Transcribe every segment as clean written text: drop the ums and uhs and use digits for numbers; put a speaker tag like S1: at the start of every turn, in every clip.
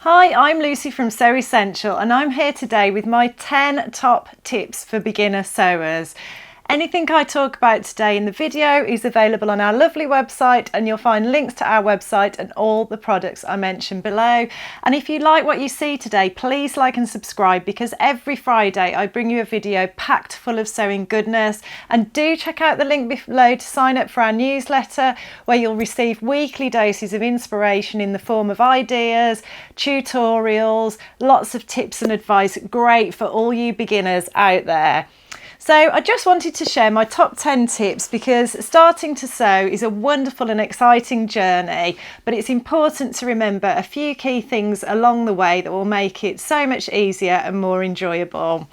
S1: Hi, I'm Lucy from Sew Essential and I'm here today with my 10 top tips for beginner sewers. Anything I talk about today in the video is available on our lovely website, and you'll find links to our website and all the products I mentioned below. And if you like what you see today, please like and subscribe, because every Friday I bring you a video packed full of sewing goodness. And do check out the link below to sign up for our newsletter, where you'll receive weekly doses of inspiration in the form of ideas, tutorials, lots of tips and advice, great for all you beginners out there. So I just wanted to share my top 10 tips, because starting to sew is a wonderful and exciting journey, but it's important to remember a few key things along the way that will make it so much easier and more enjoyable.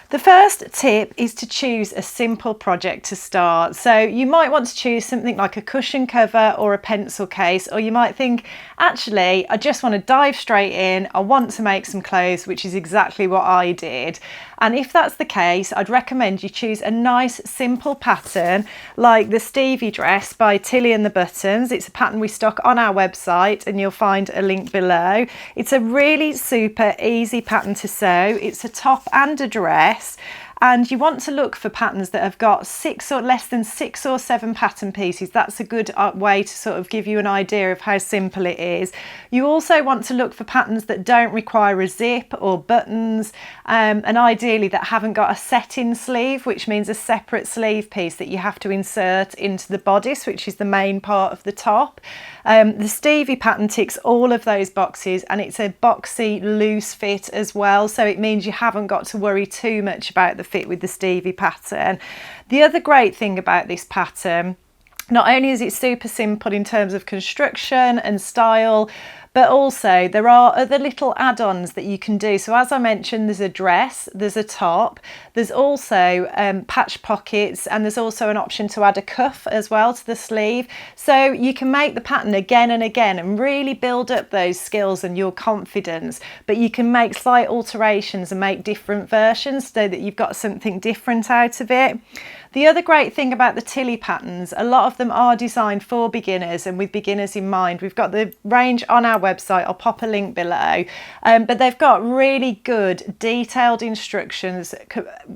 S1: The first tip is to choose a simple project to start. So you might want to choose something like a cushion cover or a pencil case, or you might think, actually, I just want to dive straight in. I want to make some clothes, which is exactly what I did. And if that's the case, I'd recommend you choose a nice simple pattern like the Stevie dress by Tilly and the Buttons. It's a pattern we stock on our website and you'll find a link below. It's a really super easy pattern to sew. It's a top and a dress. And you want to look for patterns that have got less than 6 or 7 pattern pieces. That's a good way to sort of give you an idea of how simple it is. You also want to look for patterns that don't require a zip or buttons, and ideally that haven't got a set-in sleeve, which means a separate sleeve piece that you have to insert into the bodice, which is the main part of the top. The Stevie pattern ticks all of those boxes, and it's a boxy loose fit as well, so it means you haven't got to worry too much about the fit with the Stevie pattern. The other great thing about this pattern, not only is it super simple in terms of construction and style, but also there are other little add-ons that you can do. So as I mentioned, there's a dress, there's a top, there's also patch pockets, and there's also an option to add a cuff as well to the sleeve. So you can make the pattern again and again and really build up those skills and your confidence, but you can make slight alterations and make different versions so that you've got something different out of it. The other great thing about the Tilly patterns, a lot of them are designed for beginners and with beginners in mind. We've got the range on our website, I'll pop a link below, but they've got really good detailed instructions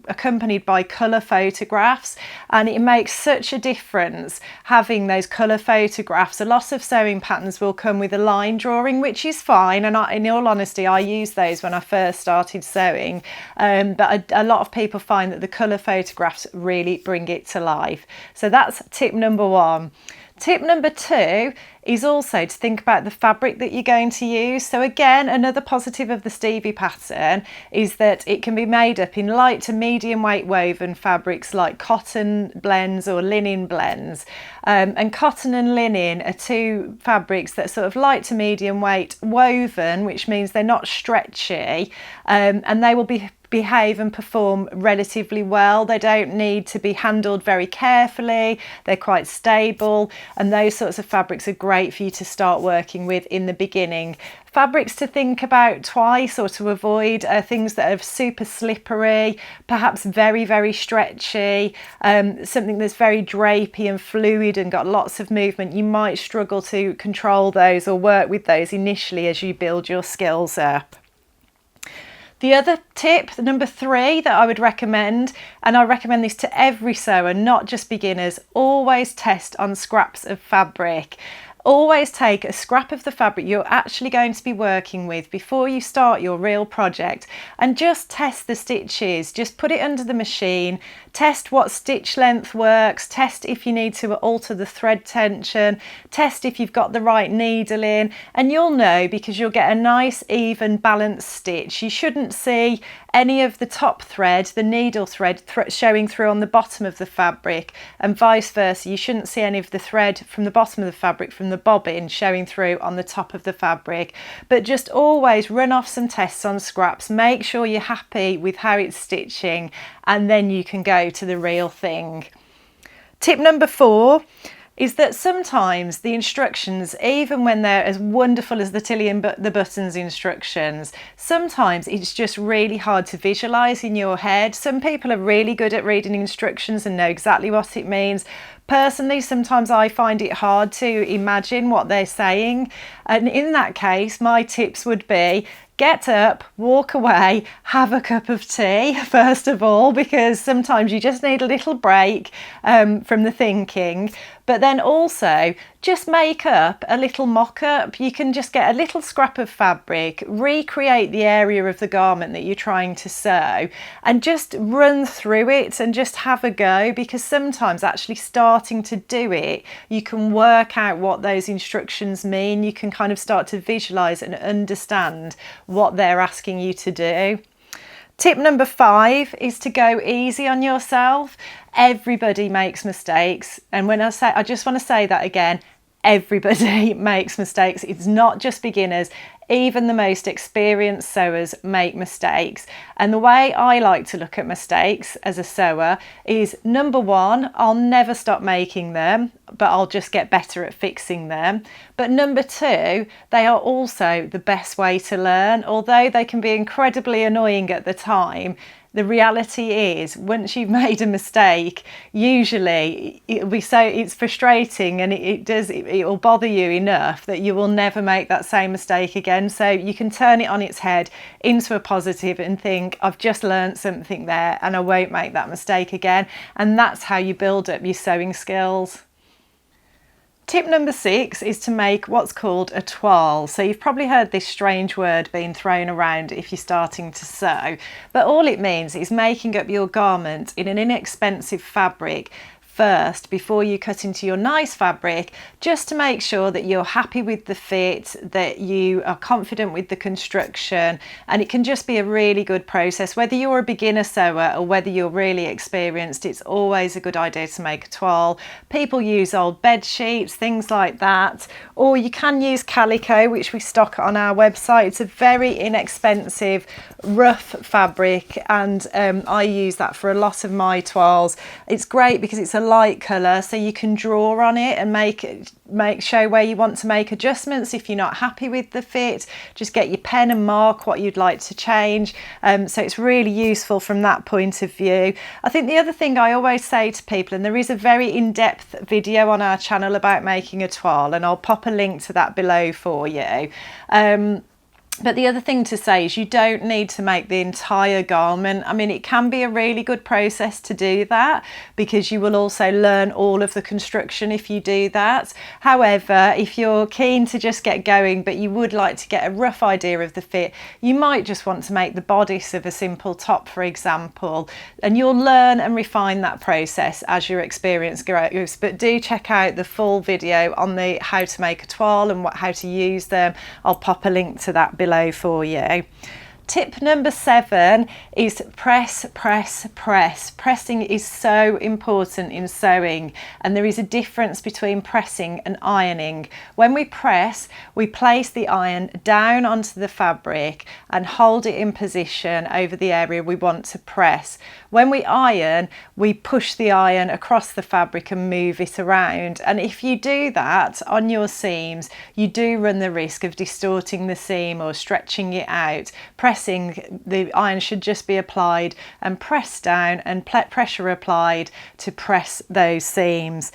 S1: accompanied by colour photographs, and it makes such a difference having those colour photographs. A lot of sewing patterns will come with a line drawing, which is fine, and in all honesty I used those when I first started sewing, but a lot of people find that the colour photographs really bring it to life. So that's tip number 1. Tip number 2 is also to think about the fabric that you're going to use. So again, another positive of the Stevie pattern is that it can be made up in light to medium weight woven fabrics like cotton blends or linen blends. And cotton and linen are two fabrics that are sort of light to medium weight woven, which means they're not stretchy, and they will behave and perform relatively well. They don't need to be handled very carefully. They're quite stable, and those sorts of fabrics are great for you to start working with in the beginning. Fabrics to think about twice or to avoid are things that are super slippery, perhaps very, very stretchy, something that's very drapey and fluid and got lots of movement. You might struggle to control those or work with those initially as you build your skills up. The other tip, number 3, that I would recommend, and I recommend this to every sewer, not just beginners, always test on scraps of fabric. Always take a scrap of the fabric you're actually going to be working with before you start your real project, and just test the stitches. Just put it under the machine, test what stitch length works, test if you need to alter the thread tension, test if you've got the right needle in, and you'll know, because you'll get a nice even balanced stitch. You shouldn't see any of the top thread, the needle thread, showing through on the bottom of the fabric, and vice versa. You shouldn't see any of the thread from the bottom of the fabric from the bobbin showing through on the top of the fabric. But just always run off some tests on scraps, make sure you're happy with how it's stitching, and then you can go to the real thing. Tip number 4 is that sometimes the instructions, even when they're as wonderful as the Tilly and the Buttons instructions, sometimes it's just really hard to visualise in your head. Some people are really good at reading instructions and know exactly what it means, Personally, sometimes I find it hard to imagine what they're saying, and in that case my tips would be: get up, walk away, have a cup of tea first of all, because sometimes you just need a little break from the thinking. But then also just make up a little mock-up. You can just get a little scrap of fabric, recreate the area of the garment that you're trying to sew, and just run through it and just have a go, because sometimes actually starting to do it, you can work out what those instructions mean. You can kind of start to visualize and understand what they're asking you to do. Tip number 5 is to go easy on yourself. Everybody makes mistakes. And when I just want to say that again, everybody makes mistakes. It's not just beginners. Even the most experienced sewers make mistakes. And the way I like to look at mistakes as a sewer is, number 1, I'll never stop making them, but I'll just get better at fixing them. But number 2, they are also the best way to learn. Although they can be incredibly annoying at the time, the reality is, once you've made a mistake, usually it's frustrating, and it will bother you enough that you will never make that same mistake again. So you can turn it on its head into a positive and think, I've just learned something there and I won't make that mistake again. And that's how you build up your sewing skills. Tip number 6 is to make what's called a toile. So you've probably heard this strange word being thrown around if you're starting to sew, but all it means is making up your garment in an inexpensive fabric first before you cut into your nice fabric, just to make sure that you're happy with the fit, that you are confident with the construction. And it can just be a really good process. Whether you're a beginner sewer or whether you're really experienced, it's always a good idea to make a toile. People use old bed sheets, things like that, or you can use calico, which we stock on our website. It's a very inexpensive rough fabric, and I use that for a lot of my toiles. It's great because it's a light colour, so you can draw on it and show where you want to make adjustments. If you're not happy with the fit, just get your pen and mark what you'd like to change. So it's really useful from that point of view. I think the other thing I always say to people, and there is a very in-depth video on our channel about making a toile, and I'll pop a link to that below for you. But the other thing to say is you don't need to make the entire garment. I mean, it can be a really good process to do that, because you will also learn all of the construction if you do that. However, if you're keen to just get going, but you would like to get a rough idea of the fit, you might just want to make the bodice of a simple top, for example, and you'll learn and refine that process as your experience grows. But do check out the full video on the how to make a toile and how to use them. I'll pop a link to that below for you. Tip number 7 is press, press, press. Pressing is so important in sewing, and there is a difference between pressing and ironing. When we press, we place the iron down onto the fabric and hold it in position over the area we want to press. When we iron, we push the iron across the fabric and move it around. And if you do that on your seams, you do run the risk of distorting the seam or stretching it out. Pressing, the iron should just be applied and pressed down, and pressure applied to press those seams.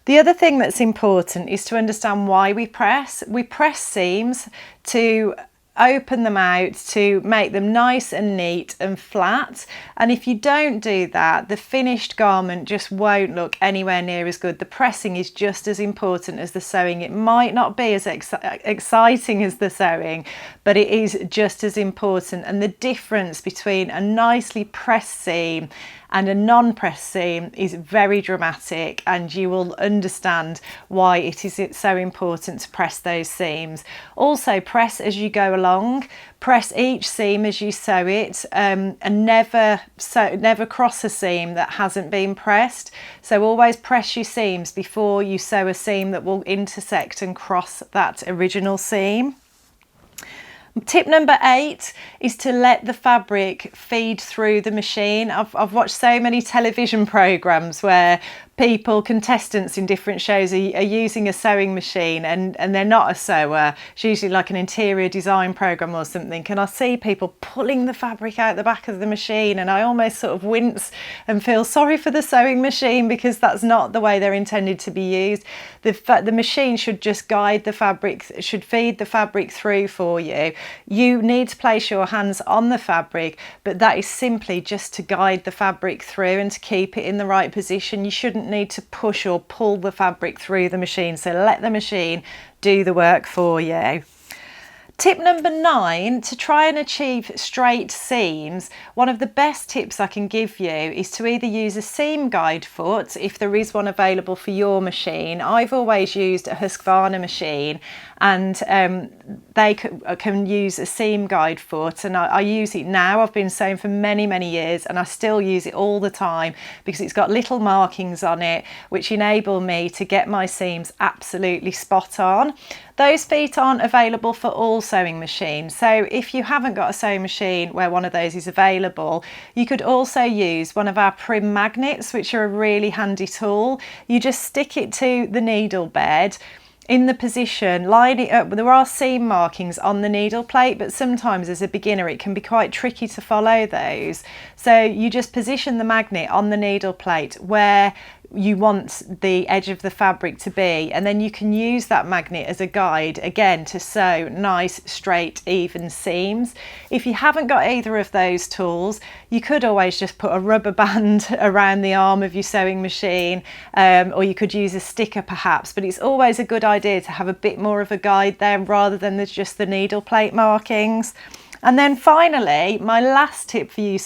S1: The other thing that's important is to understand why we press. We press seams to open them out, to make them nice and neat and flat. And if you don't do that, the finished garment just won't look anywhere near as good. The pressing is just as important as the sewing. It might not be as exciting as the sewing, but it is just as important. And the difference between a nicely pressed seam and a non-press seam is very dramatic, and you will understand why it is so important to press those seams. Also, press as you go along. Press each seam as you sew it, and never cross a seam that hasn't been pressed. So always press your seams before you sew a seam that will intersect and cross that original seam. Tip number 8 is to let the fabric feed through the machine. I've watched so many television programs where people, contestants in different shows are using a sewing machine and they're not a sewer. It's usually like an interior design program or something, and I see people pulling the fabric out the back of the machine, and I almost sort of wince and feel sorry for the sewing machine, because that's not the way they're intended to be used. The machine should just guide the fabric, should feed the fabric through for you. You need to place your hands on the fabric, but that is simply just to guide the fabric through and to keep it in the right position. You shouldn't need to push or pull the fabric through the machine, so let the machine do the work for you. Tip number 9, to try and achieve straight seams, one of the best tips I can give you is to either use a seam guide foot, if there is one available for your machine. I've always used a Husqvarna machine, and they can use a seam guide foot, and I use it now. I've been sewing for many years and I still use it all the time, because it's got little markings on it which enable me to get my seams absolutely spot on. Those feet aren't available for all sewing machines, so if you haven't got a sewing machine where one of those is available, you could also use one of our prim magnets, which are a really handy tool. You just stick it to the needle bed in the position, line it up. There are seam markings on the needle plate, but sometimes as a beginner it can be quite tricky to follow those. So you just position the magnet on the needle plate where you want the edge of the fabric to be, and then you can use that magnet as a guide again to sew nice straight even seams. If you haven't got either of those tools, you could always just put a rubber band around the arm of your sewing machine, or you could use a sticker perhaps, but it's always a good idea to have a bit more of a guide there rather than just the needle plate markings. And then finally, my last tip for you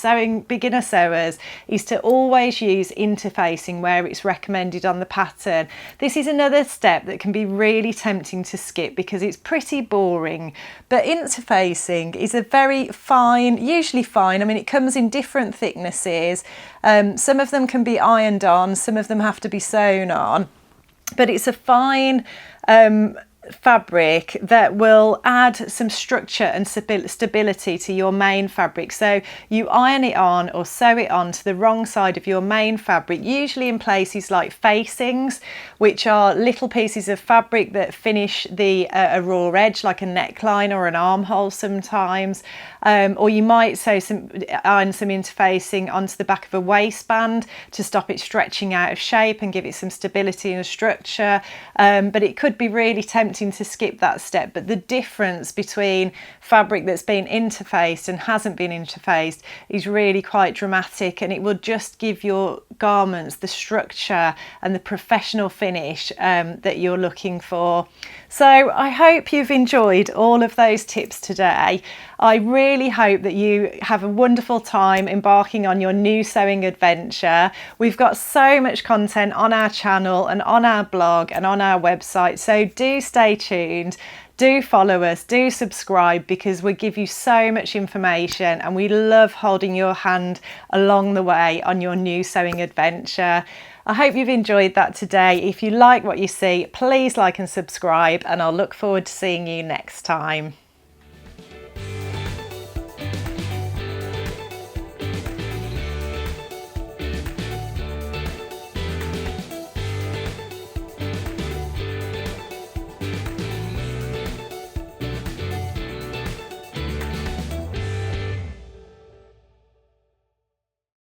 S1: beginner sewers is to always use interfacing where it's recommended on the pattern. This is another step that can be really tempting to skip because it's pretty boring, but interfacing is a very fine, usually fine, I mean it comes in different thicknesses. Some of them can be ironed on, some of them have to be sewn on, but it's a fine fabric that will add some structure and stability to your main fabric. So you iron it on or sew it on to the wrong side of your main fabric, usually in places like facings, which are little pieces of fabric that finish a raw edge, like a neckline or an armhole sometimes. Or you might iron some interfacing onto the back of a waistband to stop it stretching out of shape and give it some stability and structure. But it could be really tempting to skip that step. But the difference between fabric that's been interfaced and hasn't been interfaced is really quite dramatic, and it will just give your garments the structure and the professional finish that you're looking for. So I hope you've enjoyed all of those tips today. I really hope that you have a wonderful time embarking on your new sewing adventure. We've got so much content on our channel and on our blog and on our website, so do stay tuned. Do follow us, do subscribe, because we give you so much information and we love holding your hand along the way on your new sewing adventure. I hope you've enjoyed that today. If you like what you see, please like and subscribe, and I'll look forward to seeing you next time.